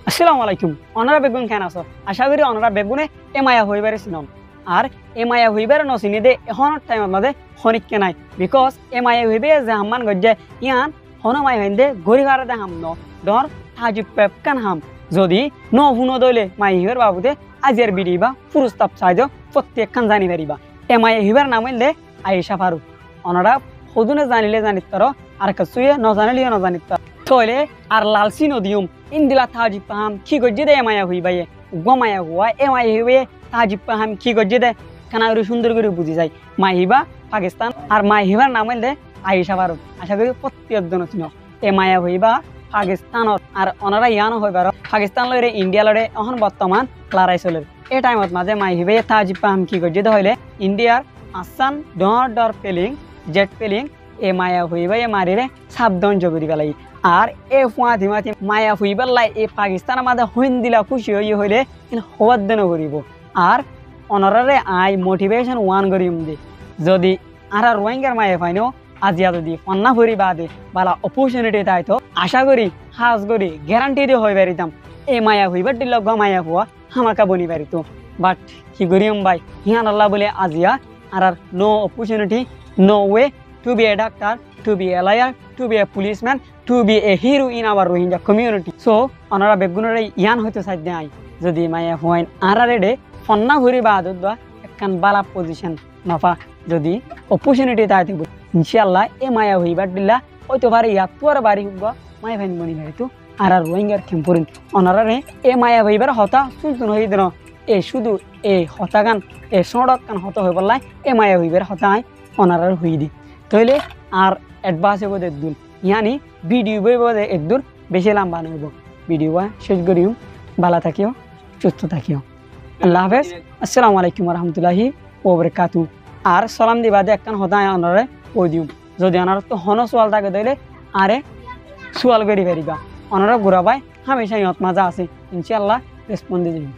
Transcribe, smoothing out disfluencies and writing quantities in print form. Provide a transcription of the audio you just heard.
আসসালামু আলাইকুম অনারা বেগুন কেন আছো আশা করি অনারা বেগুনে এমায়া হইবারে চিনন আর এমায়া হইবারে নচিনি দে এখন টাইমত মাঝে খনিককে নাই বিকজ এমায়া হইবে যে হাম্মান গজ্জে ইয়ান হনমাই হইন দে গরিবার দে হাম ন দর হাজি পেপ কান হাম যদি ন হুনো দইলে মাই হিবার বাবুতে আজিয়ার বিডি বা পুরস্তাব চাইজ প্রত্যেক খান জানি পারিবা এমায়া হইবার নাম হইলে আয়েশা ফারুক অনারা সদুনে জানিলে জানিত পারো আর কিছুয়ে নজানিলেও নজানিত পারো তইলে আর লালসি নদিউম ইন্দিলা তাজি পাহাম কি গজ্জে দে এমায়া হইবায়ে গমায়া হুয়া এমায়া হইবে তাজি পাহাম কি গজ্জে দে কানা করে সুন্দর করে বুঝি যায় মাহিবা পাকিস্তান আর মাহিবার নাম হইলে আয়েশা ফারুক আশা করি প্রত্যেকজন চিন এমায়া হইবা পাকিস্তানত আর অনারা ইয়ানো হইবার পাকিস্তান লইরে ইন্ডিয়া লড়ে এখন বর্তমান লড়াই চলে এই টাইমত মাঝে মাহিবে তাজি পাহাম কি গজ্জে দে হইলে ইন্ডিয়ার আসান ডর পেলিং জেট পেলিং এ মায়া হইবা এ মারিরে সাবধান জগরি পেলাই আর এ ফুয়াতি মাতি মায়া হইবার লাই এই পাকিস্তানের মাঝে হইন দিলা খুশি হইলে হওয়ার দেন করিব আর অনারারে আই মোটিভেশন ওয়ান করিম দি যদি আর রোহিঙ্গার মায়ে পাইনো আজিয়া যদি ফন্না ভরি বাদে বালা অপরচুনিটি তাইতো আশা করি হাজ করি গ্যারান্টি দিয়ে হয়ে পারিতাম এই মায়া হইবার দিল মায়া হওয়া হামাকা বনি পারিত বাট কি করিম ভাই হিয়ান আল্লাহ বলে আজিয়া আর no opportunity no way to be a doctor, to be a lawyer, to be a policeman, to be a hero in our Rohingya community. So, onara begunore yan hoyto saidde ai. Jodi maya hoin arare de fonna bhuri baadudwa ekkan bala position nafa jodi opportunity taite bu. Inshallah e maya hoibar dilla hoyto pare yattuar bari hubba maya bhain boni baritu arar Rohingya kempurin onarare e maya hoibar hota suntun hoidino e shudu e hotagan e sodok kan hoto hoibarlai e maya hoibar hota ai onarar hoidi. তাহলে আর advance হবো একদূর ইয়ানি video বইব একদূর বেশি লম্বা নইব video শেষ করিও ভালো থাকিও সুস্থ থাকিও আল্লাহ হাফেজ আসসালামু আলাইকুম রহমতুল্লাহি ওবরাকাতু আর সালাম দিবা দে একখান হতায় অনারে কই দিও যদি অনার তো হন সোয়াল থাকে তাইলে আরে সোয়াল করি পারিবা অনারা ঘুরাবাই হামেশা ইয়ত মাজা আছে ইনশাআল্লাহ রেসপন্স দিই